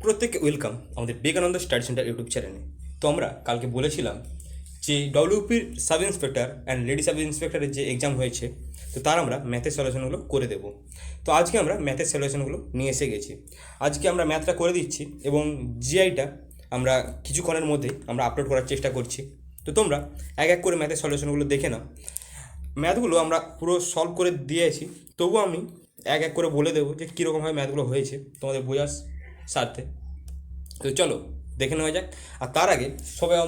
প্রত্যেককে ওয়েলকাম আমাদের Vivekananda study centre YouTube চ্যানেলে। তো আমরা কালকে বলেছিলাম যে ডব্লিউপির sub inspector and lady sub ইন্সপেক্টরের যে এক্সাম হয়েছে, তো তার আমরা ম্যাথের সলিউশনগুলো করে দেবো। তো আজকে আমরা ম্যাথের সলিউশনগুলো নিয়ে এসে গেছি। আজকে আমরা ম্যাথটা করে দিচ্ছি এবং জিআইটা আমরা কিছুক্ষণের মধ্যেই আমরা আপলোড করার চেষ্টা করছি। তো তোমরা এক এক করে ম্যাথের সলিউশনগুলো দেখে নাও। ম্যাথগুলো আমরা পুরো সলভ করে দিয়েছি, তবুও আমি এক এক করে বলে দেবো যে কীরকমভাবে ম্যাথগুলো হয়েছে তোমাদের বোঝার স্বার্থে। তো চলো দেখে নেওয়া যাক। আর তার আগে সবাই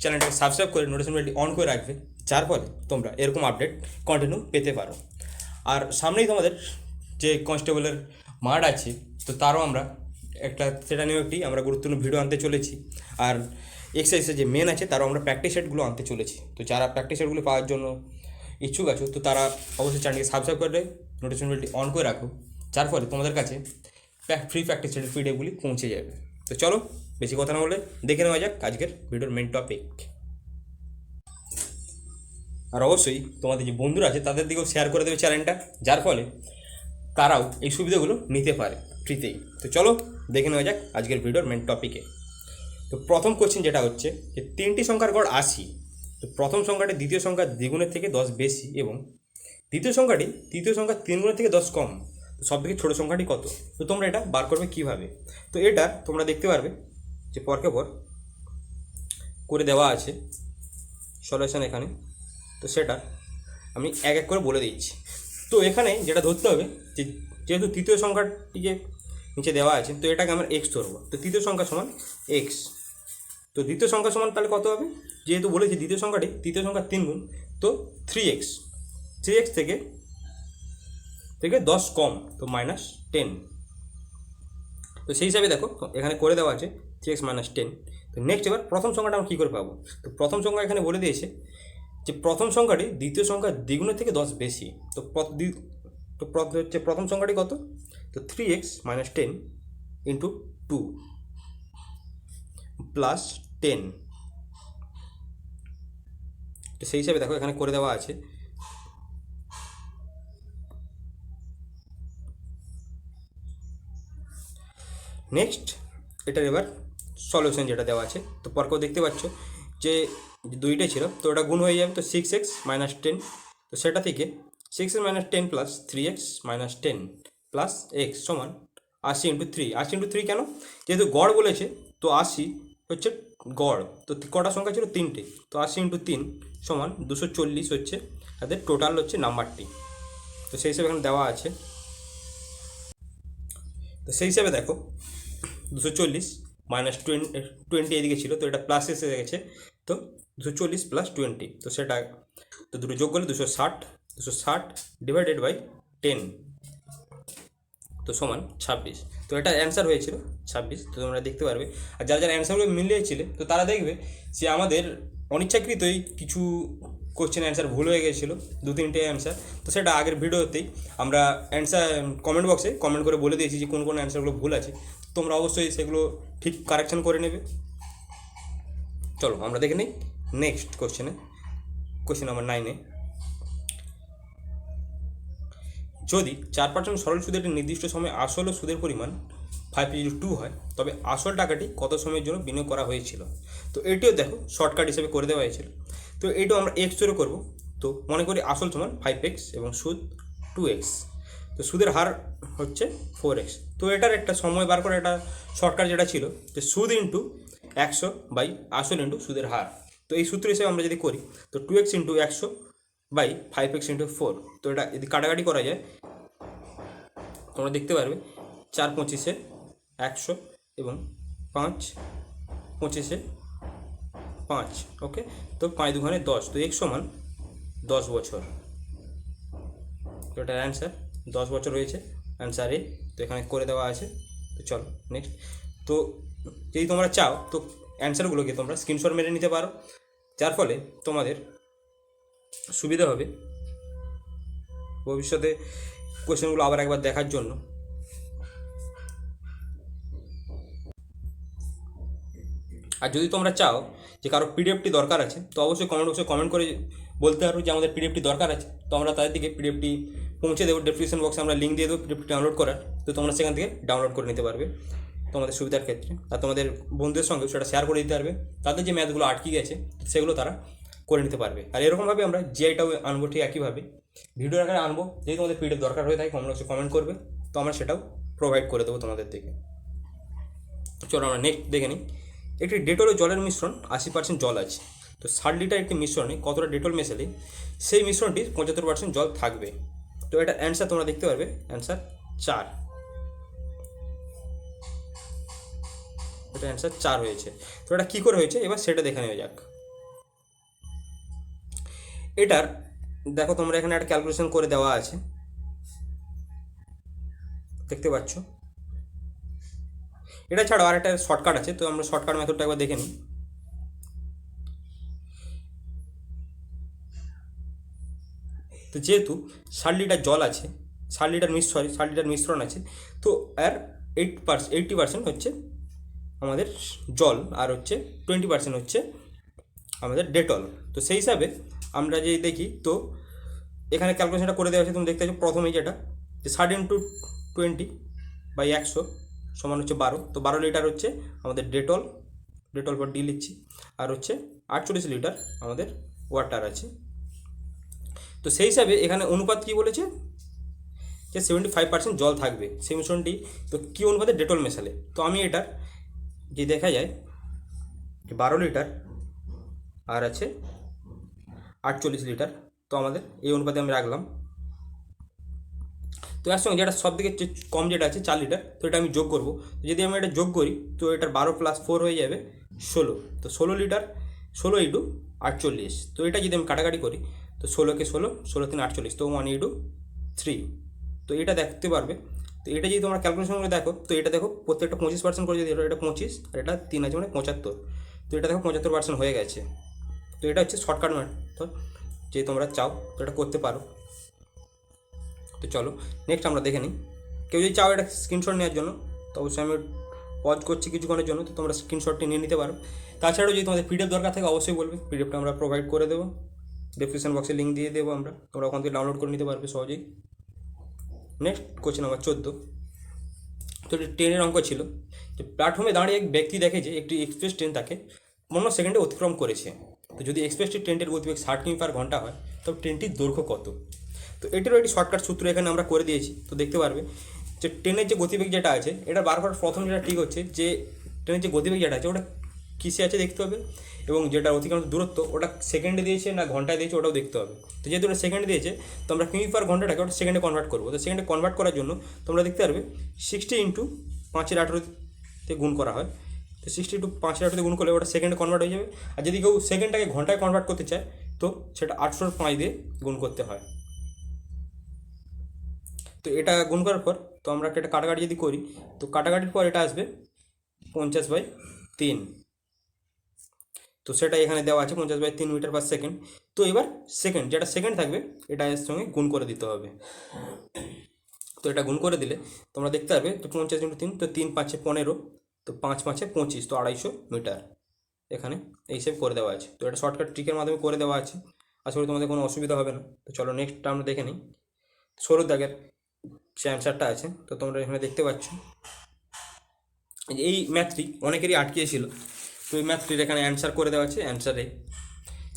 চ্যানেলটাকে সাবস্ক্রাইব করে নোটিফিকেশন বেলটি অন করে রাখবে, যার ফলে তোমরা এরকম আপডেট কন্টিনিউ পেতে পারো। আর সামনেই তোমাদের যে কনস্টেবলের মাঠ আছে, তো তারও আমরা সেটা নিয়েও একটি আমরা গুরুত্বপূর্ণ ভিডিও আনতে চলেছি। আর এক্সারসাইজের যে মেন আছে তারও আমরা প্র্যাকটিস সেটগুলো আনতে চলেছি। তো যারা প্র্যাকটিস সেটগুলো পাওয়ার জন্য ইচ্ছুক আছো, তো তারা অবশ্যই চ্যানেলকে সাবস্ক্রাইব করে নোটিফিকেশন বেলটি অন করে রাখো, যার ফলে তোমাদের কাছে ফ্রি প্র্যাকটিস সেটের পিডিএফগুলি পৌঁছে যাবে। তো চলো বেশি কথা না বলে দেখে নেওয়া যাক আজকের ভিডিওর মেন টপিক। আর অবশ্যই তোমাদের যে বন্ধুরা আছে তাদের দিকেও শেয়ার করে দেবে চ্যানেলটা, যার ফলে তারাও এই সুবিধাগুলো নিতে পারে ফ্রিতেই। তো চলো দেখে নেওয়া যাক আজকের ভিডিওর মেন টপিকে। তো প্রথম কোশ্চেন যেটা হচ্ছে যে তিনটি সংখ্যার গড় 80। তো প্রথম সংখ্যাটি দ্বিতীয় সংখ্যার দ্বিগুণের থেকে 10 বেশি এবং দ্বিতীয় সংখ্যাটি তৃতীয় সংখ্যার 3 গুণের থেকে 10 কম। তো সব থেকে ছোটো সংখ্যাটি কত? তো তোমরা এটা বার করবে কীভাবে? তো এটা তোমরা দেখতে পারবে যে পরকে পর করে দেওয়া আছে সলিউশন এখানে। তো সেটা আমি এক এক করে বলে দিচ্ছি। তো এখানে যেটা ধরতে হবে যে যেহেতু তৃতীয় সংখ্যাটিকে নিচে দেওয়া আছে, তো এটাকে আমরা এক্স ধরবো। তো তৃতীয় সংখ্যা সমান এক্স। তো দ্বিতীয় সংখ্যা সমান তাহলে কত হবে? যেহেতু বলেছি দ্বিতীয় সংখ্যাটি তৃতীয় সংখ্যার 3 গুণ, তো 3x। 3x থেকে 10 কম, তো -10। তো সেই হিসাবে দেখো এখানে করে দেওয়া আছে 3x - 10। তো নেক্সট এবার প্রথম সংখ্যাটা আমরা কী করে পাবো? তো প্রথম সংখ্যা এখানে বলে দিয়েছে যে প্রথম সংখ্যাটি দ্বিতীয় সংখ্যার দ্বিগুণের থেকে 10 বেশি। তো হচ্ছে প্রথম সংখ্যাটি কত? তো 3x - 10 × 2 + 10। তো সেই হিসাবে দেখো এখানে করে দেওয়া আছে নেক্সট এটার এবার সলিউশন যেটা দেওয়া আছে। তো পরকেও দেখতে পাচ্ছ যে দুইটাই ছিল, তো ওটা গুণ হয়ে যাবে। তো 6x - 10, তো সেটা থেকে 6x - 10 + 3x - 10 + x সমান 80 × 3। 80 × 3 কেন? যেহেতু গড় বলেছে, তো 80 হচ্ছে গড়। তো কটা সংখ্যা ছিল? 3টে। তো 80 × 3 সমান 240 হচ্ছে তাদের টোটাল হচ্ছে নাম্বারটি। তো সেই হিসাবে এখানে দেওয়া আছে। তো সেই হিসাবে দেখো 240 - 20 এদিকে ছিল, তো এটা প্লাস এসে গেছে। তো 240 + 20, তো সেটা তো দুটো যোগ করলে 260। 260 / 10, তো সমান 26। তো এটা অ্যান্সার হয়েছিল 26। তো তোমরা দেখতে পারবে। আর যারা যারা অ্যান্সারগুলো মিলিয়েছিলে, তো তারা দেখবে যে আমাদের অনিচ্ছাকৃতই কিছু কোশ্চেন অ্যান্সার ভুল হয়ে গেছিলো, 2-3টে অ্যান্সার। তো সেটা আগের ভিডিওতেই আমরা অ্যান্সার কমেন্ট বক্সে কমেন্ট করে বলে দিয়েছি যে কোন কোন অ্যান্সারগুলো ভুল আছে। তোমরা অবশ্যই সেগুলো ঠিক কারেকশান করে নেবে। চলো আমরা দেখে নিই নেক্সট কোশ্চেন নাম্বার 9-এ। যদি 4% সরল সুদের একটি নির্দিষ্ট সময়ে আসল ও সুদের পরিমাণ 5/2 হয়, তবে আসল টাকাটি কত সময়ের জন্য বিনিয়োগ করা হয়েছিল? তো এটিও দেখো শর্টকাট হিসেবে করে দেওয়া হয়েছিল। তো এইটাও আমরা এক্স ধরে করবো। তো মনে করি আসল সমান 5x এবং সুদ 2x। তো সুদের হার হচ্ছে 4x। তো এটার একটা সময় বার করে একটা শর্টকাট যেটা ছিল যে সুদ ইন্টু 100 বাই আসল ইন্টু সুদের হার। তো এই সূত্র হিসেবে আমরা যদি করি, তো 2x × 100 বাই 5x × 4। তো এটা যদি কাটাকাটি করা যায়, তোমরা দেখতে পারবে 4 × 25 = 100 এবং 5 × 25 = 5। ওকে, তো 5 × 2 = 10। তো x সমান 10 বছর। তো এটার অ্যান্সার 10 বছর হয়েছে অ্যান্সার এ। তো এখানে করে দেওয়া আছে। তো চলো নেক্সট। তো যদি তোমরা চাও তো অ্যান্সারগুলোকে তোমরা স্ক্রিনশট মেরে নিতে পারো, যার ফলে তোমাদের সুবিধা হবে ভবিষ্যতে কোয়েশ্চেনগুলো আবার একবার দেখার জন্য। আর যদি তোমরা চাও যে কারো পিডিএফটি দরকার আছে, তো অবশ্যই কমেন্ট বক্সে কমেন্ট করে বলতে পারো যে আমাদের পিডিএফটি দরকার আছে। তো আমরা তাদের দিকে পিডিএফটি পৌঁছে দেবো। ডেসক্রিপশন বক্সে আমরা লিঙ্ক দিয়ে দেবো পিডিএফটি ডাউনলোড করার। তো তোমরা সেখান থেকে ডাউনলোড করে নিতে পারবে। তোমাদের সুবিধার ক্ষেত্রে, আর তোমাদের বন্ধুদের সঙ্গে সেটা শেয়ার করে দিতে পারবে। তাদের যে ম্যাথগুলো আটকে গেছে সেগুলো তারা করে নিতে পারবে। আর এরকমভাবে আমরা জিআইটাও আনবো ঠিক একইভাবে, ভিডিওর আকারে আনবো। যদি তোমাদের পিডিএফ দরকার হয়ে থাকে তোমরা অবশ্যই কমেন্ট করবে, তো আমরা সেটাও প্রোভাইড করে দেবো তোমাদের থেকে। চলো আমরা নেক্সট দেখে নিই। একটি ডেটল ও জলের মিশ্রণ 80% জল আছে। তো 60 লিটার একটি মিশ্রণে কতটা ডেটল মেশালে সেই মিশ্রণটির 75% জল থাকবে? তো এটা অ্যান্সার তোমরা দেখতে পারবে, অ্যান্সার 4। এটা অ্যান্সার 4 হয়েছে। তো এটা কী করে হয়েছে এবার সেটা দেখে নেওয়া যাক। এটার দেখো তোমরা এখানে একটা ক্যালকুলেশন করে দেওয়া আছে, দেখতে পাচ্ছ। এটা ছাড়াও আর একটা শর্টকাট আছে, তো আমরা শর্টকাট মেথডটা একবার দেখে নিই। তো যেহেতু 60 লিটার জল আছে, 60 লিটার মিশ্রণ আছে, তো আর 80% হচ্ছে আমাদের জল, আর হচ্ছে 20% হচ্ছে আমাদের ডেটল। তো সেই হিসাবে আমরা যে দেখি, তো এখানে ক্যালকুলেশনটা করে দেওয়া আছে, তুমি দেখতে পাচ্ছ প্রথমেই যেটা যে 60 × 20/100 সমান হচ্ছে 12। তো 12 লিটার হচ্ছে আমাদের ডেটল পর ডি লিখছি, আর হচ্ছে 48 লিটার আমাদের ওয়াটার আছে। তো সেই হিসাবে এখানে অনুপাত কী বলেছে যে 75% জল থাকবে সেই মিশ্রণটি। তো কী অনুপাতে? ডেটল মেশালে। তো আমি এটার যে দেখা যায় যে 12 লিটার আর আছে 48 লিটার, তো আমাদের এই অনুপাতে আমি রাখলাম। তো এর সঙ্গে যেটা সব থেকে কম যেটা আছে 4 লিটার, তো এটা আমি যোগ করবো। যদি আমি এটা যোগ করি তো এটার 12 + 4 হয়ে যাবে 16। তো 16 লিটার, 16 × 48। তো এটা যদি আমি কাটাকাটি করি তো 16কে 16, 16 × 3 48, তো 1 × 3। তো এটা দেখতে পারবে। তো এটা যদি তোমরা ক্যালকুলেশন করে দেখো, তো এটা দেখো প্রত্যেকটা 25% করে যদি এটা 25 আর এটা 3 আছে মানে 75। তো এটা দেখো 75% হয়ে গেছে। তো এটা হচ্ছে শর্টকাট মেথড, যে তোমরা চাও তো এটা করতে পারো। তো চলো নেক্সট আমরা দেখে নিই। কেউ যদি চাও এটা স্ক্রিনশট নেওয়ার জন্য, তো অবশ্যই আমি পজ করছি কিছুক্ষণের জন্য, তো তোমরা স্ক্রিনশটটি নিয়ে নিতে পারো। তাছাড়াও যদি তোমাদের পিডিএফ দরকার থাকে অবশ্যই বলবে, পিডিএফটা আমরা প্রোভাইড করে দেবো, ডেসক্রিপশন বক্সে লিঙ্ক দিয়ে দেবো আমরা, তোমরা ওখান থেকে ডাউনলোড করে নিতে পারবে সহজেই। Next question number 14। তো এটি ট্রেনের অঙ্ক ছিল যে প্ল্যাটফর্মে দাঁড়িয়ে এক ব্যক্তি দেখে যে একটি এক্সপ্রেস ট্রেন তাকে 15 সেকেন্ডে অতিক্রম করেছে। তো যদি এক্সপ্রেস ট্রেনটির গতিবেগ 60 কিমি/ঘন্টা হয় তবে ট্রেনটির দৈর্ঘ্য কত? তো এটিরও একটি শর্টকাট সূত্র এখানে আমরা করে দিয়েছি। তো দেখতে পারবে যে ট্রেনের যে গতিবেগ যেটা আছে, এটা বারবার প্রথম যেটা ঠিক হচ্ছে যে ট্রেনের যে গতিবেগ যেটা আছে ওটা কিসে আছে দেখতে হবে, এবং যেটা অতিক্রম দূরত্ব ওটা সেকেন্ডে দিয়েছে না ঘন্টায় দিয়েছে ওটাও দেখতে হবে। তো যেহেতু ওটা সেকেন্ডে দিয়েছে তো আমরা কিমি/ঘন্টাটাকে ওটা সেকেন্ডে কনভার্ট করবো। তো সেকেন্ডে কনভার্ট করার জন্য তোমরা দেখতে পারবে 60 × 5/18 গুণ করা হয়। তো 60 × 5/18 গুণ করলে ওটা সেকেন্ডে কনভার্ট হয়ে যাবে। আর যদি কেউ সেকেন্ডটাকে ঘন্টায় কনভার্ট করতে চায় তো সেটা 805 দিয়ে গুণ করতে হয়। তো এটা গুণ করার পর তো আমরা একটা কাটাকাটি যদি করি, তো কাটাকাটির পর এটা আসবে 50/3। তো সেটা এখানে দেওয়া আছে 50/3 মিটার/সেকেন্ড। তো এবার সেকেন্ড যেটা সেকেন্ড থাকবে এটা এর সঙ্গে গুণ করে দিতে হবে। তো এটা গুণ করে দিলে তোমরা দেখতে পারবে তো 50 × 3, তো 3 × 5 = 15, তো 5 × 5 = 25, তো 250 মিটার এখানে এই হিসেব করে দেওয়া আছে। তো এটা শর্টকাট ট্রিকের মাধ্যমে করে দেওয়া আছে, আশা করি তোমাদের কোনো অসুবিধা হবে না। তো চলো নেক্সটটা আমরা দেখে নিই। 16 দাগের সে অ্যান্সারটা আছে, তো তোমরা এখানে দেখতে পাচ্ছ এই ম্যাথটি অনেকেরই আটকিয়েছিল। তো এই ম্যাথটির এখানে অ্যান্সার করে দেওয়া আছে। অ্যান্সারে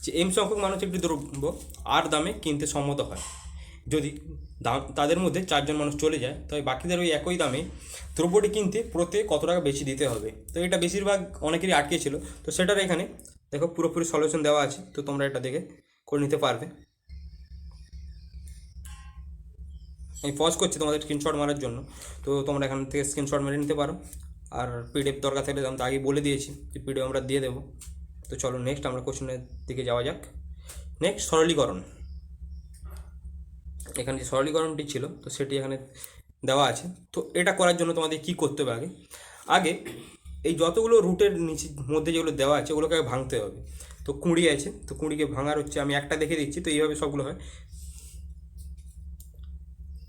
যে এম সংখ্যক মানুষ একটি দ্রব্য আর দামে কিনতে সম্মত হয়, যদি তাদের মধ্যে 4 জন মানুষ চলে যায় তবে বাকিদের ওই একই দামে দ্রব্যটি কিনতে প্রত্যেকে কত টাকা বেশি দিতে হবে। তো এটা বেশিরভাগ অনেকেরই আটকেছিল। তো সেটার এখানে দেখো পুরোপুরি সলিউশন দেওয়া আছে, তো তোমরা এটা দেখে করে নিতে পারবে। আমি পজ করছি তোমাদের স্ক্রিনশট মারার জন্য, তো তোমরা এখান থেকে স্ক্রিনশট মেরে নিতে পারো। আর পিডিএফ দরকার থাকলে আমি তো আগেই বলে দিয়েছি যে পিডিএফ আমরা দিয়ে দেবো। তো চলো নেক্সট আমরা কোশ্চেনের দিকে যাওয়া যাক। নেক্সট সরলীকরণ। এখানে যে সরলীকরণটি ছিল তো সেটি এখানে দেওয়া আছে। তো এটা করার জন্য তোমাদের কী করতে হবে, আগে এই যতগুলো রুটের নিচে মধ্যে যেগুলো দেওয়া আছে ওগুলোকে আগে ভাঙতে হবে। তো 20 আছে, তো 20কে ভাঙার হচ্ছে আমি একটা দেখে দিচ্ছি। তো এইভাবে সবগুলো হয়।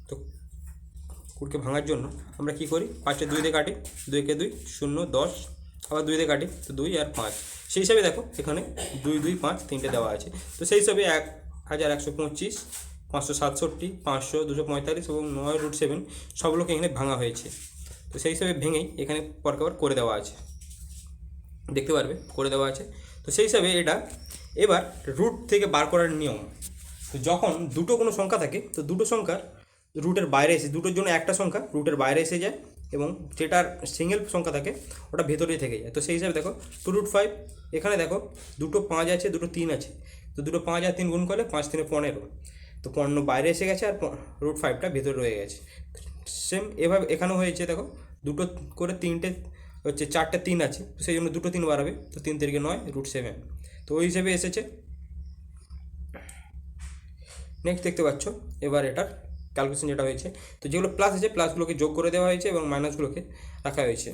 তো 20কে ভাঙার জন্য আমরা কী করি, 5টা 2 দিয়ে কাটি, 2কে 2, 0, 10, আবার 2 দিয়ে কাটি, তো 2 আর 5। সেই হিসাবে দেখো এখানে 2, 2, 5 তিনটে দেওয়া আছে। তো সেই হিসাবে 1125, 567, 500, 245 এবং 9√7 সবগুলোকে এখানে ভাঙা হয়েছে। তো সেই হিসাবে ভেঙেই এখানে পরপর করে দেওয়া আছে, দেখতে পারবে করে দেওয়া আছে। তো সেই হিসাবে এটা এবার রুট থেকে বার করার নিয়ম, তো যখন দুটো কোনো সংখ্যা থাকে তো দুটো সংখ্যার রুটের বাইরে এসে, দুটোর জন্য একটা সংখ্যা রুটের বাইরে এসে যায় এবং যেটার সিঙ্গেল সংখ্যা থাকে ওটা ভেতরেই থেকে যায়। তো সেই হিসাবে দেখো 2√5, এখানে দেখো দুটো 5 আছে, দুটো 3 আছে, তো দুটো 5 আর 3 গুণ করলে 5 3 15, তো 15 বাইরে এসে গেছে আর √5টা ভেতরে রয়ে গেছে। সেম এভাবে এখানেও হয়েছে, দেখো দুটো করে 3টে হচ্ছে 4টে 3 আছে, তো সেই জন্য দুটো 3 বাড়াবে, তো 3 3 9 √7, তো ওই হিসেবে এসেছে। নেক্সট দেখতে পাচ্ছ এবার এটার ক্যালকুলেশন যেটা হয়েছে, তো যেগুলো প্লাস আছে প্লাসগুলোকে যোগ করে দেওয়া হয়েছে এবং মাইনাসগুলোকে রাখা হয়েছে।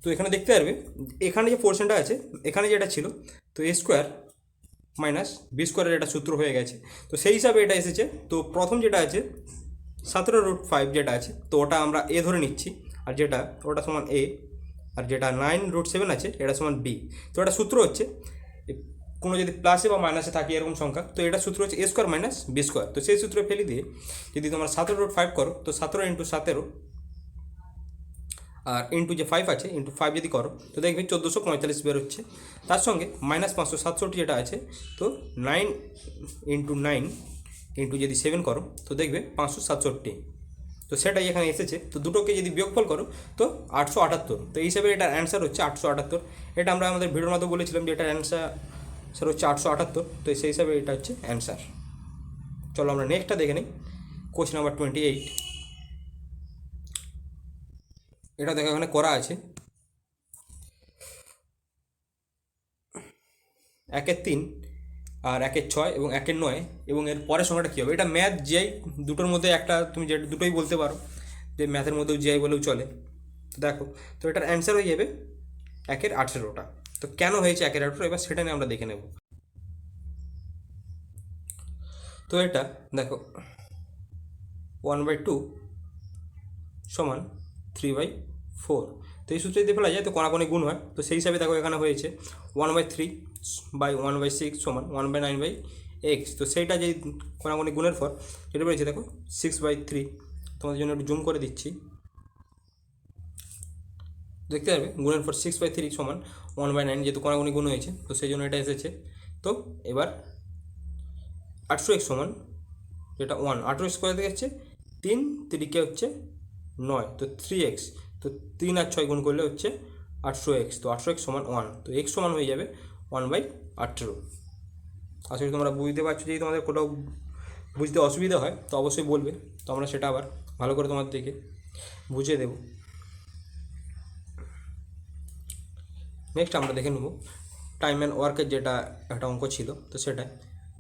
তো এখানে দেখতে পারবে এখানে যে পোর্শনটা আছে, এখানে যেটা ছিল তো a স্কোয়ার মাইনাস বি স্কোয়ারের এটা সূত্র হয়ে গেছে, তো সেই হিসাবে এটা এসেছে। তো প্রথম যেটা আছে 17√5 যেটা আছে, তো ওটা আমরা এ ধরে নিচ্ছি, আর যেটা ওটা সমান এ, আর যেটা 9√7 আছে এটা সমান বি। তো এটা সূত্র হচ্ছে কোনো যদি প্লাসে বা মাইনাসে থাকে এরকম সংখ্যা, তো এটা সূত্র হচ্ছে a square minus b square. তো সেই সূত্রে ফেলে দিয়ে যদি তোমরা 17√5 করো, তো 17 × 17 আর ইন্টু যে 5 আছে ইন্টু 5 যদি করো তো দেখবে 1445 বেরোচ্ছে। তার সঙ্গে মাইনাস 567 যেটা আছে, তো 9 × 9 ইন্টু যদি 7 করো তো দেখবে 567, তো সেটাই এখানে এসেছে। তো দুটোকে যদি বিয়োগফল করো তো 878, তো এই হিসাবে এটার অ্যান্সার হচ্ছে 878। এটা আমরা আমাদের ভিডিওর মাধ্যমে বলেছিলাম যে এটার অ্যান্সার হচ্ছে 878, তো সেই হিসাবে এটা হচ্ছে অ্যান্সার। চলো আমরা নেক্সটটা দেখে নিই, কোশ্চেন নাম্বার 28। এটা দেখো এখানে করা আছে 1-3 আর 1-6 এবং 1-9, এবং এর পরের সংখ্যাটা কী হবে, এটা ম্যাথ জিআই দুটোর মধ্যে একটা, তুমি যে দুটোই বলতে পারো, যে ম্যাথের মধ্যেও জিআই বলেও চলে। তো দেখো, তো এটার অ্যান্সার হয়ে যাবে 1-18টা। তো কেন হয়েছে 1-18, এবার সেটা নিয়ে আমরা দেখে নেব। তো এটা দেখো 1/2 সমান 3/4, তো এই সূত্রে যদি ফেলা যায় তো কোনাকোনি গুণ হয়, তো সেই হিসাবে দেখো এখানে হয়েছে 1/3/1/6 সমান 1/9/x, তো সেইটা যে কোনাকোনি গুণের পর যেটা পেয়েছে দেখো 6/3, তোমাদের জন্য একটু জুম করে দিচ্ছি, দেখতে পারবে গুণের পর 6/3 সমান 1/9, যেহেতু কোনাকোনি গুণ হয়েছে তো সেই জন্য এটা এসেছে। তো এবার 800x সমান যেটা 1, 800x করে দেখছে 3 3 হচ্ছে 9, তো 3x, তো 3 আর 6 গুণ করলে হচ্ছে 800x, তো 800x সমান 1, তো x সমান হয়ে যাবে 1/18। আসলে তোমরা বুঝতে পারছো, যদি তোমাদের কোথাও বুঝতে অসুবিধা হয় তো অবশ্যই বলবে, তো আমরা সেটা আবার ভালো করে তোমাদেরকে বুঝিয়ে দেব। নেক্সট আমরা দেখে নেব টাইম অ্যান্ড ওয়ার্কের যেটা একটা অঙ্ক ছিল, তো সেটা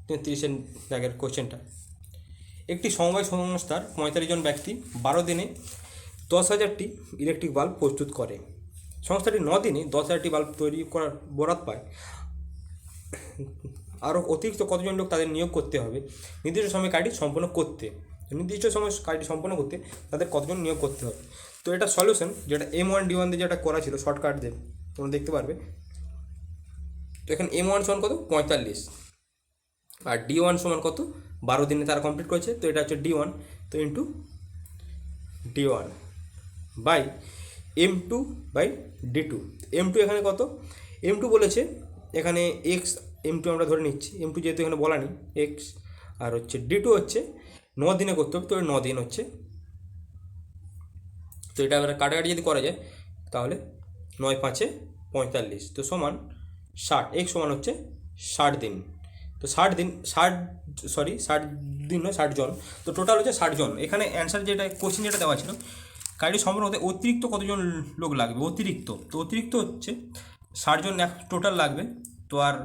33 দাগের কোশ্চেনটা। একটি সমবায় সংস্থার 45 জন ব্যক্তি 12 দিনে 10,000টি ইলেকট্রিক বাল্ব প্রস্তুত করে। সংস্থাটি 9 দিনে 10,000টি বাল্ব তৈরি করার বরাত পায়। আরও অতিরিক্ত কতজন লোক তাদের নিয়োগ করতে হবে নির্দিষ্ট সময় কাজটি সম্পন্ন করতে, নির্দিষ্ট সময় কাজটি সম্পন্ন করতে তাদের কতজন নিয়োগ করতে হবে। তো এটা সলিউশন যেটা M1 D1 দিয়ে যেটা করা ছিল শর্টকাট দিয়ে তোমরা দেখতে পারবে। তো এখানে M1 সমান কত 45, আর D1 সমান কত 12 দিনে তারা কমপ্লিট করেছে, তো এটা হচ্ছে D1, তো into D1 by M2/D2। M2 এখানে কত, M2 বলেছে এখানে x, M2 আমরা ধরে নিচ্ছি, M2 যেহেতু এখানে বলা নেই x, আর হচ্ছে D2 হচ্ছে 9 দিনে করতে হবে, তো 9 দিন হচ্ছে, তো এটা এবার কাটাকাটি যদি করা যায় তাহলে 9×5 = 45, তো সমান 60, x সমান হচ্ছে 60 দিন, তো 60 দিন 60 দিন নয় 60 জন, তো টোটাল হচ্ছে 60 জন। এখানে অ্যান্সার যেটা কোশ্চেন যেটা দেওয়া ছিল কাজটি সম্পূর্ণ হতে অতিরিক্ত কতজন লোক লাগবে, তো অতিরিক্ত হচ্ছে 60 জন টোটাল লাগবে। তো আর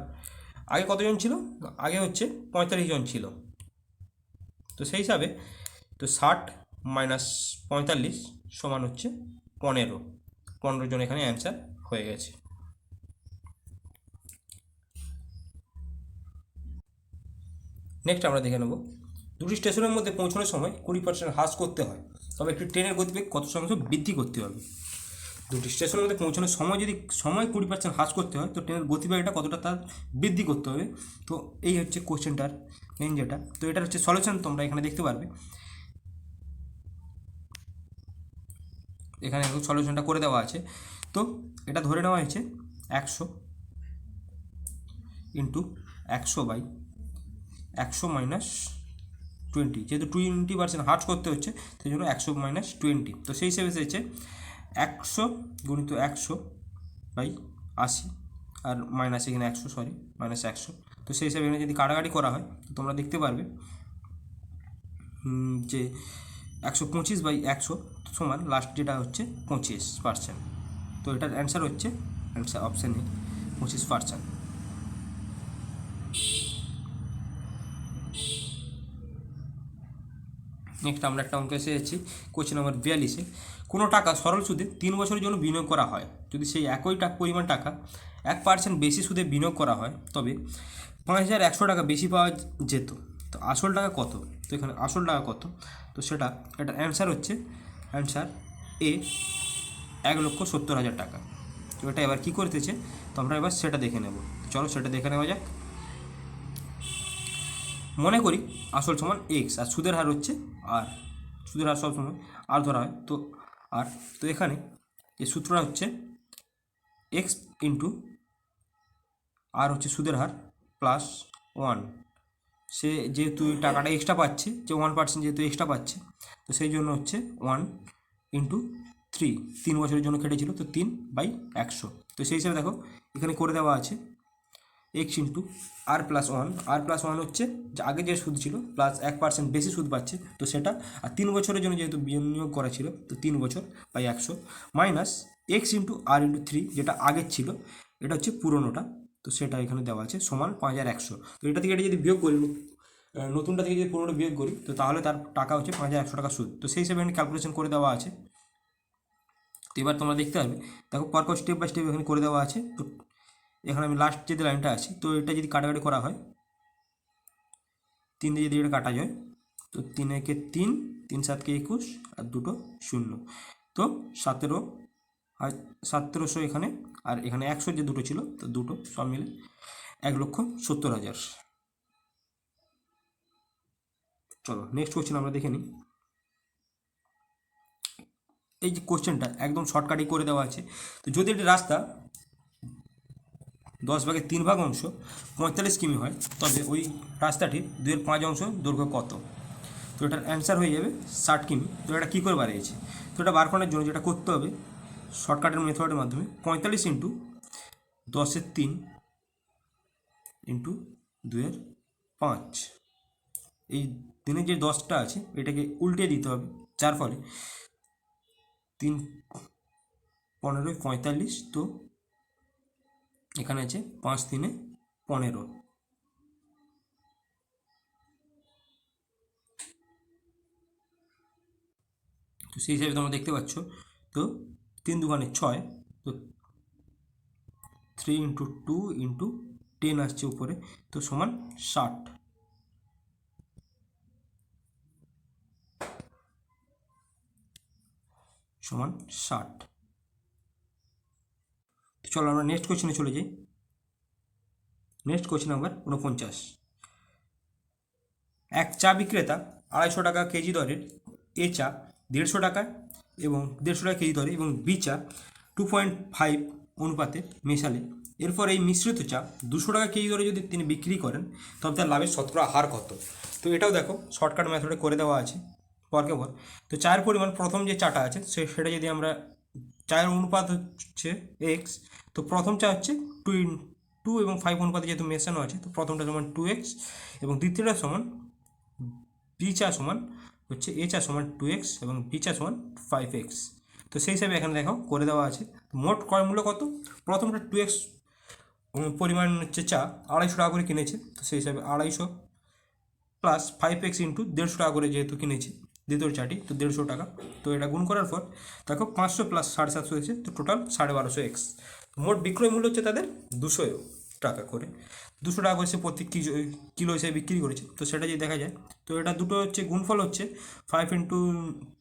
আগে কতজন ছিল, আগে হচ্ছে 45 জন ছিল, তো সেই হিসাবে তো 60 - 45 সমান হচ্ছে 15 জন এখানে অ্যান্সার হয়ে গেছে। নেক্সট আমরা দেখে নেব দুটি স্টেশনের মধ্যে পৌঁছানোর সময় 20% হ্রাস করতে হয়, তবে একটি ট্রেনের গতিবেগ কত শতাংশ বৃদ্ধি করতে হবে। দুটি স্টেশনের মধ্যে পৌঁছানোর সময় যদি 20% হ্রাস করতে হয় তো ট্রেনের গতিবেগটা কতটা তার বৃদ্ধি করতে হবে। তো এই হচ্ছে কোশ্চেনটার মেন যেটা, তো এটার হচ্ছে সলিউশন তোমরা এখানে দেখতে পারবে। এখানে সলিউশনটা করে দেওয়া আছে। তো এটা ধরে নেওয়া হয়েছে 100 ইন্টু 100/100 মাইনাস 20, যেহেতু 20% হার্জ করতে হচ্ছে সেই জন্য 100 - 20। তো সেই হিসেবে এসেছে 100 গুণিত 100/80 আর মাইনাস এখানে 100, সরি -100। তো সেই হিসাবে এখানে যদি কাটাকাটি করা হয় তো তোমরা দেখতে পারবে যে 125/100 সমান লাস্ট যেটা হচ্ছে 25%। তো এটার অ্যান্সার হচ্ছে অপশান এ 25%। নেক্সট আমরা একটা অঙ্ক এসেছি কোশ্চেন নাম্বার 42-এ। কোনো টাকা সরল সুদে 3 বছরের জন্য বিনিয়োগ করা হয়। যদি সেই একই পরিমাণ টাকা 1% বেশি সুদে বিনিয়োগ করা হয় তবে 5100 টাকা বেশি পাওয়া যেত। তো আসল টাকা কত? তো এখানে আসল টাকা কত, তো এটা অ্যান্সার হচ্ছে এ 1,70,000 টাকা। তো এটা এবার কী করতেছে, তো আমরা এবার সেটা দেখে নেব। চলো সেটা দেখে নেওয়া যাক। মনে করি আসল সমান এক্স আর সুদের হার হচ্ছে আর, সুদের হার সবসময় আর ধরা হয়। তো আর তো এখানে এই সূত্রটা হচ্ছে এক্স ইন্টু আর হচ্ছে সুদের হার প্লাস 1। সে যেহেতু টাকাটা এক্সট্রা পাচ্ছে, যে 1% যেহেতু এক্সট্রা পাচ্ছে, তো সেই জন্য হচ্ছে 1 ইন্টু 3 বছরের জন্য কেটেছিল, তো 3/100। তো সেই হিসাবে দেখো এখানে করে দেওয়া আছে এক্স ইন্টু আর প্লাস 1। আর প্লাস 1 হচ্ছে যে আগে যে সুদ ছিল প্লাস 1% বেশি সুদ পাচ্ছে, তো সেটা। আর 3 বছরের জন্য যেহেতু বিনিয়োগ করা ছিল, তো 3 বছর/100 মাইনাস এক্স ইন্টু আর ইন্টু 3 যেটা আগের ছিল, এটা হচ্ছে পুরোনোটা, তো সেটা এখানে দেওয়া আছে সমান 5100। তো এটা থেকে এটা যদি বিয়োগ করি, নতুনটা থেকে যদি পুরোনো বিয়োগ করি, তো তাহলে তার টাকা হচ্ছে 5100 টাকা সুদ। তো সেই হিসেবে এখানে ক্যালকুলেশন করে দেওয়া আছে। তো এবার তোমরা দেখতে পারবে, দেখো পরপর স্টেপ বাই স্টেপ এখানে করে দেওয়া আছে। তো এখানে আমি লাস্ট যে লাইনটা আছে, তো এটা যদি কাটাকাটি করা হয়, 3 দিয়ে যদি এটা কাটা যায়, তো 3 একে 3, 3 7 21 আর 2 0। তো 1700 এখানে, আর এখানে 100 যে দুটো ছিল, তো দুটো সব মিলে 1,70,000। চলো নেক্সট কোশ্চেন আমরা দেখে নিই। এই যে কোশ্চেনটা একদম শর্টকাটই করে দেওয়া আছে। তো যদি এটি রাস্তা 10/3 অংশ 45 কিমি হয়, তবে ওই রাস্তাটির 2/5 অংশ দৈর্ঘ্য কত? তো এটার অ্যান্সার হয়ে যাবে 60 কিমি। তো এটা কী করে বাড়িয়েছে? তো এটা বার করার জন্য যেটা করতে হবে শর্টকাটের মেথডের মাধ্যমে 45 ইন্টু 10^3 ইন্টু 2/5। এই দিনের যে 10টা আছে এটাকে উল্টে দিতে হবে, যার ফলে 3 15 45। তো এখানে আছে 5 3 15। তো সেই হিসাবে তোমরা দেখতে পাচ্ছ। তো 3 2 6, তো 3 ইন্টু 2 ইন্টু 10 আসছে উপরে, তো সমান 60। সমান 60। তো চলো আমরা নেক্সট কোশ্চেনে চলে যাই। Next question number 49। এক চা বিক্রেতা 250 টাকা কেজি দরের এ চা 150 টাকা এবং 150 টাকা কেজি দরে এবং বি চা 2.5 অনুপাতে মেশালে এরপর এই মিশ্রিত চা 200 টাকা কেজি দরে যদি তিনি বিক্রি করেন, তবে তার লাভের শতকরা হার কত? তো এটাও দেখো শর্টকাট মেথডে করে দেওয়া আছে পরকে পর। তো চায়ের পরিমাণ প্রথম যে চাটা আছে সেটা যদি আমরা, চায়ের অনুপাত হচ্ছে এক্স, তো প্রথম চা হচ্ছে 2 এবং 5 অনুপাতে যেহেতু মেশানো আছে, তো প্রথমটা সমান 2x এবং দ্বিতীয়টা সমান বি চা সমান হচ্ছে এ চা সমান 2x এবং বি চা সমান 5x। তো সেই হিসাবে এখানে দেখো করে দেওয়া আছে। মোট ক্রয় মূল্য কত? প্রথমটা 2x পরিমাণ হচ্ছে চা 250 টাকা করে কিনেছে, তো সেই হিসাবে 250 প্লাস 5x ইন্টু 150 টাকা করে যেহেতু কিনেছি দ্বিতীয় চাটি, তো 150 টাকা। তো এটা গুণ করার পর দেখো 500 প্লাস 750 হয়েছে, তো টোটাল 1250x। মোট বিক্রয় মূল্য হচ্ছে তাদের 200 টাকা করে। 200 টাকা করে সে প্রতি কিলো হিসেবে বিক্রি করেছে। তো সেটা যদি দেখা যায়, তো এটা দুটো হচ্ছে গুণফল হচ্ছে 5 ইন্টু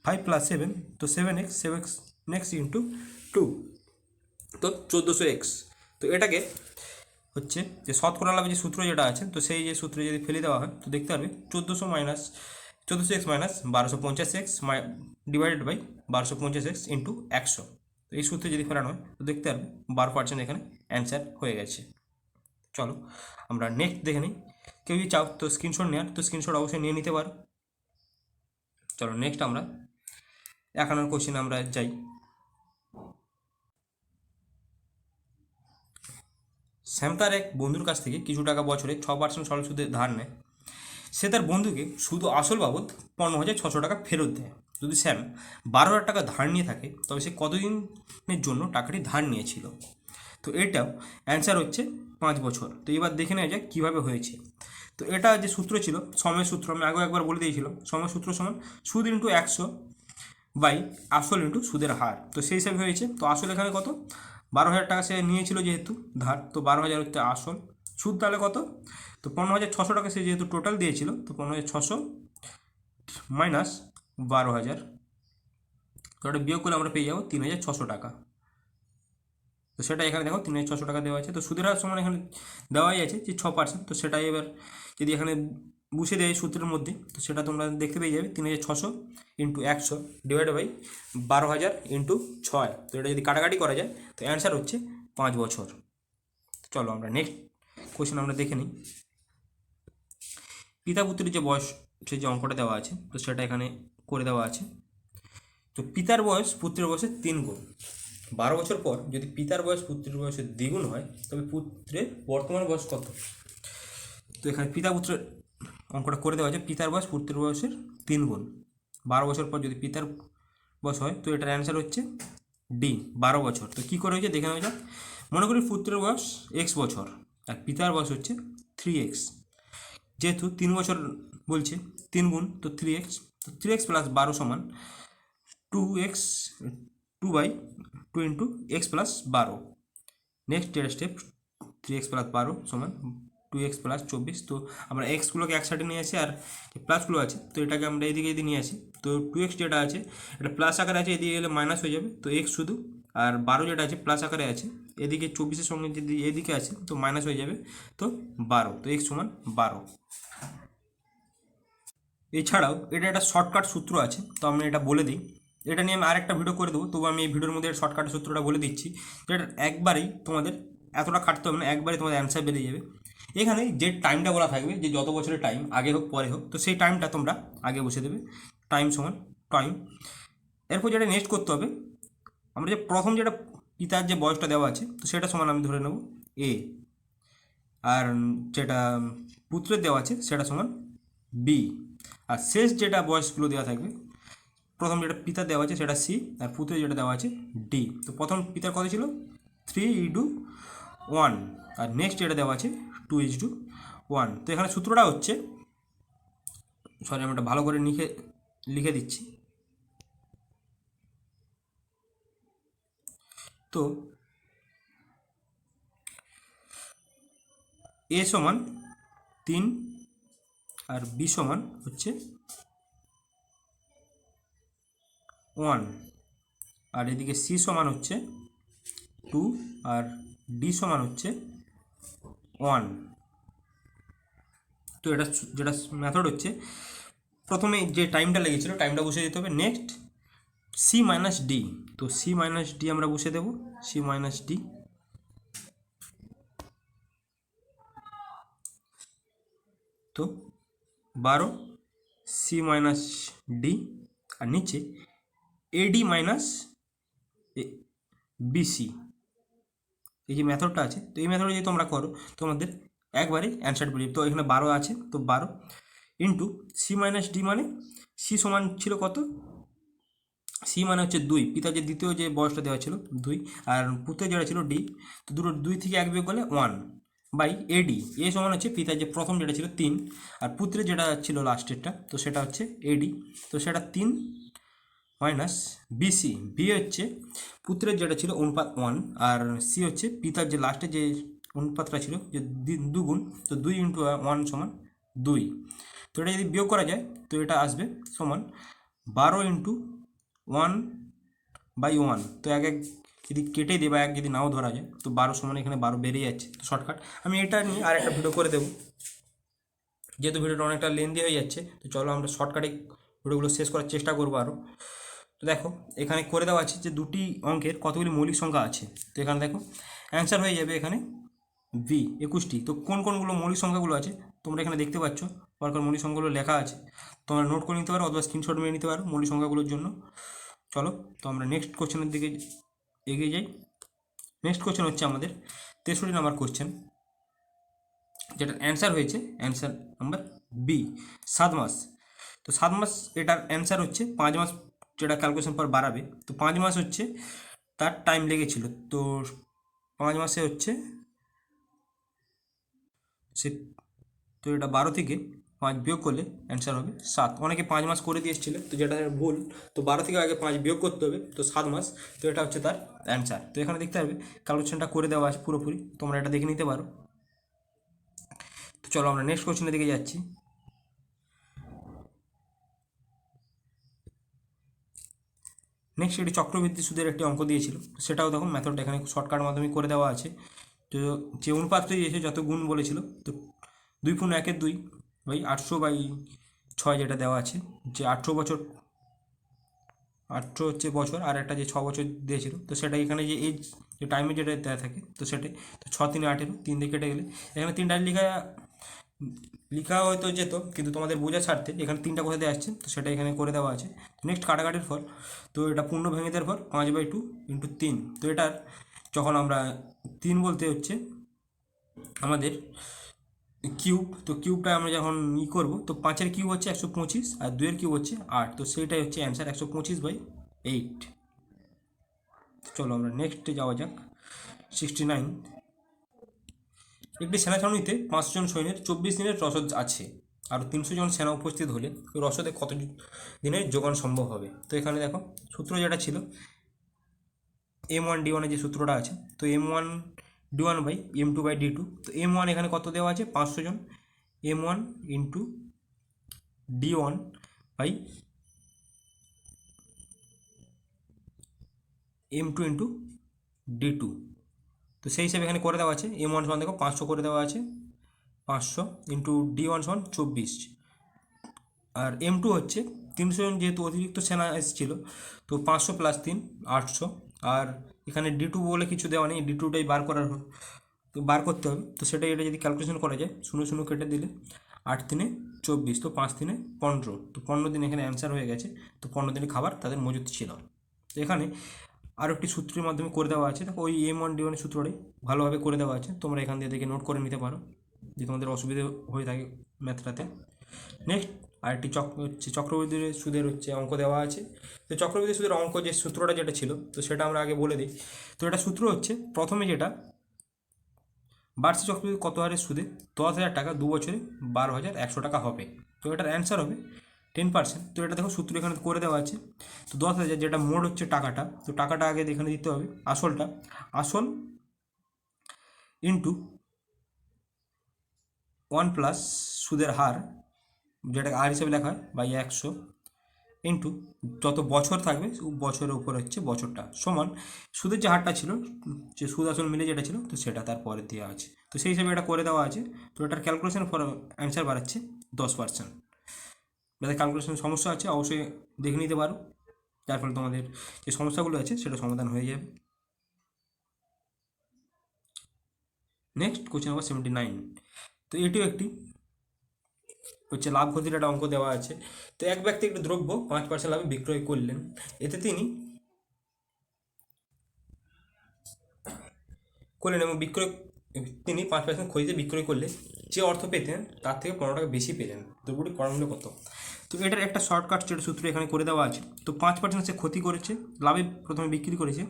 5 প্লাস 7, তো 7x নেক্সট ইন্টু 2, তো 1400x। তো এটাকে হচ্ছে যে শতকরা লাভের যে সূত্র যেটা আছে, তো সেই যে সূত্রে যদি ফেলে দেওয়া হয়, তো দেখতে পারবে 1400 minus 1400x minus 1250x divided by 1250x into 100। তো এই সূত্রে যদি ফেরানো হয় তো দেখতে পারবে 12% এখানে অ্যান্সার হয়ে গেছে। চলো আমরা নেক্সট দেখে নিই। কেউ যদি চাও তো স্ক্রিনশট নেওয়ার, তো স্ক্রিনশট অবশ্যই নিয়ে নিতে পারো। চলো নেক্সট আমরা 1 কোশ্চেন আমরা যাই। শ্যাম তার এক বন্ধুর কাছ থেকে কিছু টাকা বছরে 6% সরল সুদে ধার নেয়। সে তার বন্ধুকে শুধু আসল বাবদ 15,600 টাকা ফেরত দেয়। যদি শ্যাম 12,000 টাকা ধার নিয়ে থাকে তবে সে কতদিনের জন্য টাকাটি ধার নিয়েছিল? তো এটাও অ্যান্সার হচ্ছে 5 বছর। তো এবার দেখে নেওয়া যাক কীভাবে হয়েছে। তো এটা যে সূত্র ছিল সময় সূত্র, আমি আগেও একবার বলে দিয়েছিলাম, সময় সূত্র সমান সুদ ইন্টু 100 বাই আসল ইন্টু সুদের হার। তো সেই হিসাবে হয়েছে। তো আসল এখানে কত, 12,000 টাকা সে নিয়েছিল যেহেতু ধার, তো 12,000 হচ্ছে আসল। সুদ তাহলে কত, তো 15,600 টাকা সে যেহেতু টোটাল দিয়েছিল, তো 15,600 মাইনাস 12,000, তো ওটা বিয়োগ করলে আমরা পেয়ে যাবো 3,600 টাকা। তো সেটা এখানে দেখো 3,600 টাকা দেওয়া আছে। তো সুদের হার সমান এখানে দেওয়াই আছে যে 6%। তো সেটাই এবার যদি এখানে বসে দেয় সূত্রের মধ্যে, তো সেটা তোমরা দেখতে পেয়ে যাবে 3,600 ইন্টু 100 ডিভাইড বাই 12,000 ইন্টু 6। তো এটা যদি কাটাকাটি করা যায় তো অ্যান্সার হচ্ছে 5 বছর। চলো আমরা নেক্সট কোয়েশ্চেন আমরা দেখে নিই। পিতা পুত্রের যে বয়স, সেই যে অঙ্কটা দেওয়া আছে তো সেটা এখানে করে দেওয়া আছে। তো পিতার বয়স পুত্রের বয়সের 3 গুণ। 12 বছর পর যদি পিতার বয়স পুত্রের বয়সের দ্বিগুণ হয় তবে পুত্রের বর্তমান বয়স কত? তো এখানে পিতা পুত্রের অঙ্কটা করে দেওয়া আছে। পিতার বয়স পুত্রের বয়সের 3 গুণ। 12 বছর পর যদি পিতার বয়স হয় তো এটার অ্যান্সার হচ্ছে ডি, 12 বছর। তো কী করে হয়েছে দেখে নেওয়া যাক। মনে করি পুত্রের বয়স এক্স বছর আর পিতার বয়স হচ্ছে 3x। যেহেতু 3 বছর বলছে 3 গুণ, তো 3x, তো 3x প্লাস 12 সমান 2x, 2 into x plus 12। Next যেটা স্টেপ, 3x প্লাস 12 সমান 2x প্লাস 24। তো আমরা এক্সগুলোকে এক সাইডে নিয়ে আসি আর প্লাসগুলো আছে তো এটাকে আমরা এদিকে যদি নিয়ে আসি, তো 2x যেটা আছে এটা প্লাস আকারে আছে, এদিকে গেলে মাইনাস হয়ে যাবে, তো x শুধু। আর 12 যেটা আছে প্লাস আকারে আছে, এদিকে 24-এর সঙ্গে যদি এদিকে আছে তো মাইনাস হয়ে যাবে, তো 12। তো x সমান 12। এছাড়াও এটা একটা শর্টকাট সূত্র আছে, তো আমি এটা বলে দিই। এটা নিয়ে আমি আরেকটা ভিডিও করে দেবো, তবু আমি এই ভিডিওর মধ্যে শর্টকাট সূত্রটা বলে দিচ্ছি। যেটা একবারেই তোমাদের এতটা খাটতে হবে না, একবারে তোমাদের অ্যান্সার বেরিয়ে যাবে। এখানে যে টাইমটা বলা থাকবে, যে যত বছরের টাইম আগে হোক পরে হোক, তো সেই টাইমটা তোমরা আগে বসে দেবে, টাইম সমান টাইম। এরপর যেটা নেক্সট করতে হবে, আমরা যে প্রথম যেটা পিতার যে বয়সটা দেওয়া আছে তো সেটা সমান আমি ধরে নেব এ, আর যেটা পুত্রের দেওয়া আছে সেটা সমান বি, আর শেষ যেটা বয়সগুলো দেওয়া থাকবে, প্রথম যেটা পিতার দেওয়া আছে সেটা সি, আর পুত্রের যেটা দেওয়া আছে ডি। তো প্রথম পিতার কত ছিল 3:1, আর নেক্সট যেটা দেওয়া আছে 2:1। তো এখানে সূত্রটা হচ্ছে, সরি আমি এটা ভালো করে লিখে দিচ্ছি। তো এ সমান 3 আর বি সমান হচ্ছে 1, আর এদিকে সি সমান হচ্ছে 2 আর ডি সমান হচ্ছে 1। তো এটা যেটা মেথড হচ্ছে, প্রথমে যে টাইমটা লেগেছিল টাইমটা বসে দিতে হবে। নেক্সট সি মাইনাস ডি, তো সি মাইনাস ডি আমরা বসে দেবো, সি মাইনাস ডি। তো 12 সি মাইনাস ডি, আর নিচে এডি মাইনাস বিসি। এই যে মেথডটা আছে, তো এই মেথডে যদি তোমরা করো তোমাদের একবারে অ্যান্সার বেরিয়ে। তো এখানে 12 আছে, তো 12 ইন্টু সি মাইনাস ডি, মানে সি সমান ছিল কত, সি মানে হচ্ছে 2, পিতা যে দ্বিতীয় যে বয়সটা দেওয়া ছিল 2, আর পুত্রের যেটা ছিল ডি, তো দুটো 2 থেকে 1 বিয়োগ করলে 1 বাই এডি। এ সমান হচ্ছে পিতার যে প্রথম যেটা ছিল 3, আর পুত্রের যেটা ছিল লাস্টেরটা তো সেটা হচ্ছে এডি, তো সেটা 3 মাইনাস বিসি। বি হচ্ছে পুত্রের যেটা ছিল অনুপাত 1, আর সি হচ্ছে পিতার যে লাস্টে যে অনুপাতটা ছিল যে 2 গুণ, তো 2 ইন্টু 1 সমান 2। তো এটা যদি বিয়োগ করা যায় তো এটা আসবে সমান 12 ইন্টু 1/1। তো এক যদি কেটে দিই বা এক যদি নাও ধরা যায় তো 12 সমান এখানে 12 বেরিয়ে যাচ্ছে। তো শর্টকাট আমি এটা নিয়ে আর একটা ভিডিও করে দেবো, যেহেতু ভিডিওটা অনেকটা লেন্দি হয়ে যাচ্ছে, তো চলো আমরা শর্টকাটে ভিডিওগুলো শেষ করার চেষ্টা করবো আরও। তো দেখো এখানে করে দেওয়া আছে যে দুটি অঙ্কের কতগুলি মৌলিক সংখ্যা আছে। তো এখানে দেখো অ্যান্সার হয়ে যাবে এখানে বি 21টি। তো কোন কোনগুলো মৌলিক সংখ্যাগুলো আছে তোমরা এখানে দেখতে পাচ্ছ, পরপর মৌলিক সংখ্যাগুলো লেখা আছে, তোমরা নোট করে নিতে পারো অথবা স্ক্রিনশট মেরে নিতে পারো মৌলিক সংখ্যাগুলোর জন্য। চলো তো আমরা নেক্সট কোশ্চেনের দিকে এগিয়ে যাই। নেক্সট কোশ্চেন হচ্ছে আমাদের 63 নম্বর কোশ্চেন, যেটার অ্যান্সার হয়েছে অ্যান্সার নাম্বার বি 7 মাস। তো 7 মাস এটার অ্যান্সার হচ্ছে 5 মাস, যেটা ক্যালকুলেশন পর বাড়াবে। তো 5 মাস হচ্ছে তার টাইম লেগেছিল, তো 5 মাসে হচ্ছে সে, তো এটা 12 থেকে 5 বিয়োগ করলে অ্যান্সার হবে 7। অনেকে 5 মাস করে দিয়ে এসেছিলো, তো যেটা ভুল। তো 12 থেকে আগে 5 বিয়োগ করতে হবে, তো 7 মাস। তো এটা হচ্ছে তার অ্যান্সার। তো এখানে দেখতে হবে ক্যালকুলেশনটা করে দেওয়া আছে পুরোপুরি, তোমরা এটা দেখে নিতে পারো। তো চলো আমরা নেক্সট কোশ্চেনের দিকে যাচ্ছি। নেক্সট এটি চক্রবৃদ্ধি সুদের একটি অঙ্ক দিয়েছিল, সেটাও দেখো মেথডটা এখানে শর্টকাট মাধ্যমে করে দেওয়া আছে। তো যে অনুপাতটা দিয়েছে যত গুণ বলেছিল, তো 2 × 1 = 2 বাই 800/6 যেটা দেওয়া আছে, যে 18 হচ্ছে বছর, আর একটা যে 6 বছর দিয়েছিল, তো সেটা এখানে যে এজ যে টাইমে যেটা দেওয়া থাকে, তো সেটাই। তো 6 × 3 = 18, 3 দিয়ে কেটে গেলে এখানে 3টা লেখা হয়তো যেত, কিন্তু তোমাদের বোঝার স্বার্থে এখানে 3টা কোথা দিয়ে আসছে, তো সেটা এখানে করে দেওয়া আছে। নেক্সট কাটাকাটির ফল, তো এটা পূর্ণ ভেঙে দেওয়ার পর 5/2 × 3। তো এটার যখন আমরা 3 বলতে হচ্ছে আমাদের কিউব, তো কিউবটা আমরা যখন করবো, তো 5-এর কিউব হচ্ছে 125, আর 2-এর কিউব হচ্ছে 8, তো সেইটাই হচ্ছে অ্যান্সার 125/8। চলো আমরা নেক্সটে যাওয়া যাক। 69, একটি সেনাছাউনিতে 500 জন সৈন্যের 24 দিনের রসদ আছে, আর 300 জন সেনা উপস্থিত হলে রসদে কত দিনের যোগান সম্ভব হবে। তো এখানে দেখো সূত্র যেটা ছিল M1D1 যে সূত্রটা আছে, তো M1D1/M2/D2। তো M1 এখানে কত দেওয়া আছে 500 জন, M1 × D1 by M2 × D2। তো সেই হিসাবে এখানে করে দেওয়া আছে M1 সমান দেখো 500 করে দেওয়া আছে, 500 × D1 সমান 24, আর M2 হচ্ছে 300 জন, যেহেতু অতিরিক্ত সেনা এসেছিল, তো 500 + 3 800, আর এখানে D2 বলে কিছু দেওয়া নেই, D2টাই বার করতে হবে। তো সেটাই, এটা যদি ক্যালকুলেশন করা যায় 0 0 কেটে দিলে 8 × 3 = 24, তো 5 × 3 = 15, তো 15 দিন এখানে অ্যান্সার হয়ে গেছে। তো 15 দিনের খাবার তাদের মজুদ ছিল। তো এখানে আরও একটি সূত্রের মাধ্যমে করে দেওয়া আছে, দেখো ওই M1D1 সূত্রটাই ভালোভাবে করে দেওয়া আছে, তোমরা এখান দিয়ে দেখে নোট করে নিতে পারো যে তোমাদের অসুবিধে হয়ে থাকে ম্যাথটাতে। নেক্সট আরেকটি চক্রবৃদ্ধি সুদের হচ্ছে অঙ্ক দেওয়া আছে। তো চক্রবৃদ্ধি সুদের অঙ্ক যে সূত্রটা যেটা ছিল, তো সেটা আমরা আগে বলে দিই। তো এটা সূত্র হচ্ছে প্রথমে যেটা বার্ষিক চক্রবৃদ্ধি কত হারে সুদে 10,000 টাকা 2 বছরে 12,100 টাকা হবে। তো এটার অ্যান্সার হবে 10%। তো এটা দেখো সূত্র এখানে করে দেওয়া আছে। তো 10,000 যেটা মোট হচ্ছে টাকাটা, তো টাকাটা আগে এখানে দিতে হবে, আসল ইন্টু 1 + সুদের হার, যেটাকে আর হিসেবে লেখা হয় বাই 100, ইন্টু যত বছর থাকবে বছরের উপর হচ্ছে বছরটা, সমান সুদের যে হারটা ছিল, যে সুদ আসল মিলে যেটা ছিল, তো সেটা তারপরে দেওয়া আছে। তো সেই হিসাবে এটা করে দেওয়া আছে। তো এটার ক্যালকুলেশন ফর অ্যান্সার বাড়াচ্ছে 10%। যাদের ক্যালকুলেশন সমস্যা আছে অবশ্যই দেখে নিতে পারো, যার ফলে তোমাদের যে সমস্যাগুলো আছে সেটা সমাধান হয়ে যাবে। নেক্সট কোশ্চেন নাম্বার 79, তো এটিও একটি হচ্ছে লাভ ক্ষতির একটা অঙ্ক দেওয়া আছে। তো এক ব্যক্তি একটি দ্রব্য 5% লাভে বিক্রয় করলেন, এতে তিনি এবং তিনি 5% ক্ষতিতে বিক্রয় করলে যে অর্থ পেতেন তার থেকে 15 টাকা বেশি পেলেন, দ্রব্যটি ক্রয়মূল্য কত? তো এটার একটা শর্টকাট সূত্র এখানে করে দেওয়া আছে। তো 5% সে ক্ষতি করেছে, লাভে প্রথমে বিক্রি করেছে,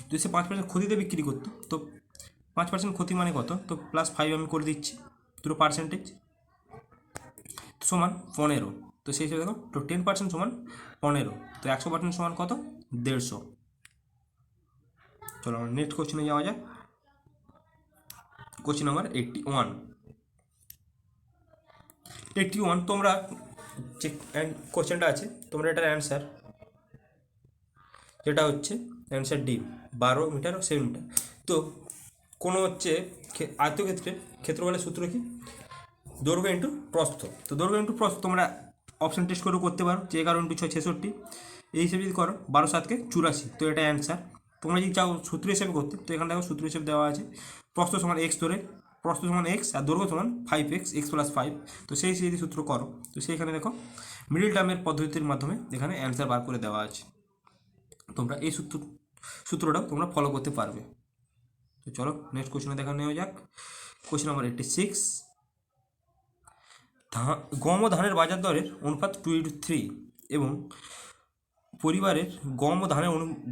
যদি সে 5% ক্ষতিতে বিক্রি করতো, তো 5% ক্ষতি মানে কত, তো +5 আমি করে দিচ্ছি, দুটো পার্সেন্টেজ সমান 15। তো সেই হিসেবে দেখো, তো 10% সমান 15, তো 100% সমান কত, 150। চলো আমরা নেক্সট কোশ্চেনে যাওয়া যাক। কোশ্চেন নাম্বার 81, তোমরা যে কোশ্চেনটা আছে, তোমরা এটার অ্যান্সার যেটা হচ্ছে অ্যান্সার ডি 12 মিটার ও 7 মিটার। তো কোনো হচ্ছে আয়তক্ষেত্রের ক্ষেত্রফলের সূত্র কি, দৈর্ঘ্য ইন্টু প্রস্থ। তো দৈর্ঘ্য ইন্টু প্রস্থ তোমরা অপশন টেস্ট করেও করতে পারো, যে 11 ইন্টু 6 66, এই হিসেবে যদি করো 12 7 84, তো এটা অ্যান্সার। তোমরা যদি চাও সূত্র হিসেবে করতে, তো এখানে দেখো সূত্র হিসেবে দেওয়া আছে প্রস্থ সমান এক্স ধরে, প্রস্থ সমান এক্স আর দৈর্ঘ্য সমান 5x, এক্স প্লাস 5। তো সেই যদি সূত্র করো, তো সেইখানে দেখো মিডিল টার্মের পদ্ধতির মাধ্যমে এখানে অ্যান্সার বার করে দেওয়া আছে। তোমরা এই সূত্রটাও তোমরা ফলো করতে পারবে। তো চলো নেক্সট কোশ্চেনে দেখা নেওয়া যাক। কোশ্চেন নাম্বার 86, গম ও ধানের বাজার দরের অনুপাত 2:3 এবং পরিবারের গম ও ধানের